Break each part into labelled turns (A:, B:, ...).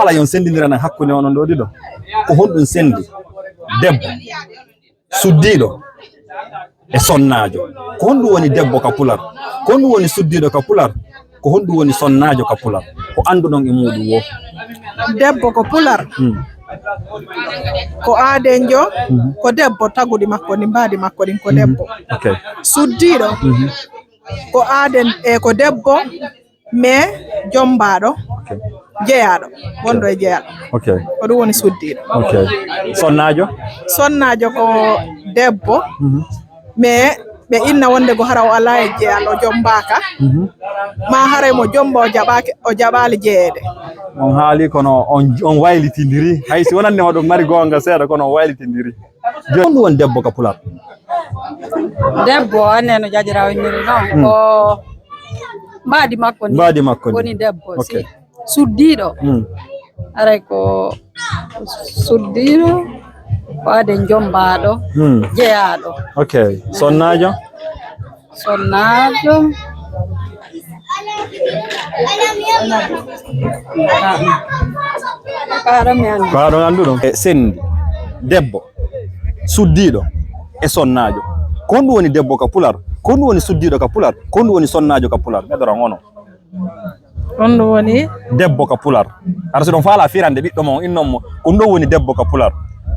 A: ala yon sendindira hakkunde onon do dido ko honɗum sendi debbo suddiɗo e sonnajo ko honɗum woni debbo ka pular ko honɗum woni suddiɗo ka pular ko honɗum woni sonnajo ka pular ko anduɗon e muɗum wo
B: debbo ko pular ko aadenjo ko debbo tagudi makko ni mbadi makko din ko debbo suddiɗo ko aaden e ko debbo mais jombaɗo jeyaɗo wondo e jeyaɗo ko ɗum woni suddiɗo sonnajo ko debbo mais ɓe inna wonde go hara o ala e jeyal o jombaka ma haray mo jomba o jaɓali jeeyede
A: on haali kono on waylitindiri haysi wonande ma ɗum mari gonga seeɗa kono on waylitindiri joni ɗum woni debbo ka pular
C: debbo anne no jajirawniri noon ko mbadi makko ni woni debbo si suddiɗo aray ko suddiɗo ko aden jombaɗo jeyaɗo
A: sonnajo kaɗon anduɗon sendi debbo suddiɗo e sonnajo ko honɗum woni debbo ka pular ko honɗum woni suddiɗo ka pular ko honɗum woni sonnajo ka pular ɓeɗoran ono
B: on ɗum woni
A: debbo ka pular ara so ɗon faala firande ɓiɗɗo mo innonmo ko ɗum ɗo woni debbo ka pular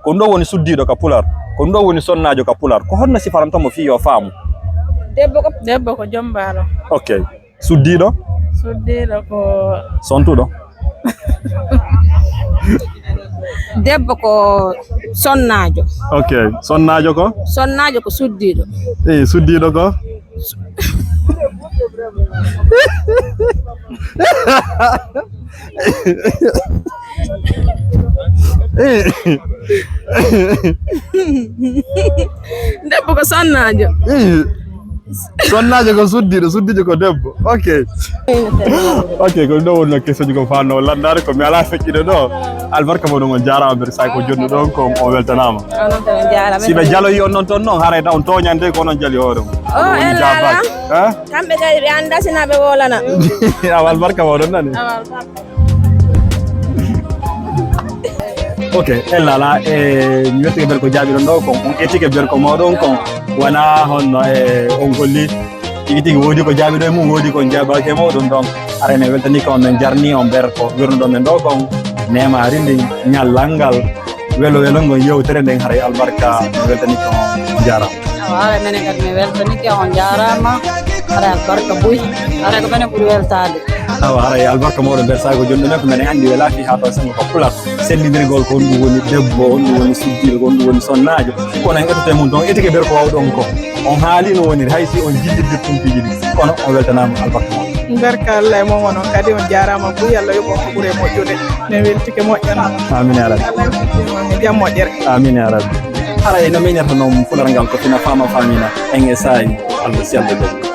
A: ko ɗum ɗo woni suddiɗo ka pular ko ɗum ɗo woni sonnajo ka pular ko honno sifarantomo fi yo faamu
B: debbo ko jombaɗo
A: suddiɗo
B: ko
A: sontuɗo
C: debbo ko sonnajo
A: sonnajo
C: ko suddiɗo
A: suddiɗo ko
C: debbo ko sonnajo
A: sonnajo ko suddiɗo ko debbo ko ɗo wonno question ko fanno landare ko mi ala feƴƴide ɗo albarka moɗon on jarama mbeɗa say ko jonɗu ɗon ko on weltanama si ɓe jaloyi on noon toon noon haray taw on toñande ko onon jali hoore mum
C: elala kamɓe kadi ɓe anda sina ɓe wolana
A: awa albarka moɗon nani ellala mi wettike mbeɗa ko jaaɓiɗon ɗo kon on ettike mbeɗa ko moɗon kon wona honno on golli tigi tigi woodi ko jaaɓiɗo e mum woodi kon jaabake moɗum donc arene weltani ko on men jarni on ber ko wirnuɗo men ɗo kon nemari ndin ñallal ngal welo ngon yewtere nden haray albarka mi weltani ko on jarama
C: awa menen kadi mi weltanike on jarama haray albarka boyi haray ko menen ɓuuri weltade
A: awa haray albarka moɗon nder sago jonɗumen ko menen andi welaki ha to sengo ko pulat sendidirgol ko honɗum woni debbo honɗum woni suddiɗo ko honɗum woni sonnajo kono en etote mum donc etike ber ko wawɗon ko on haali no woniri hay si on jiddirdir tumtiji ɗi kono on weltanama albarka moɗon
B: barka Allah e mom onon kadi on jarama boyi Allah yoɓo ko ɓuure moƴƴude min weltike moƴƴon
A: amin ya rabbi
B: e jaam moƴƴere
A: amin ya rabbi haray no miñata noon fular ngal ko fina fama famina en e saayi Allah si Allah jaɓi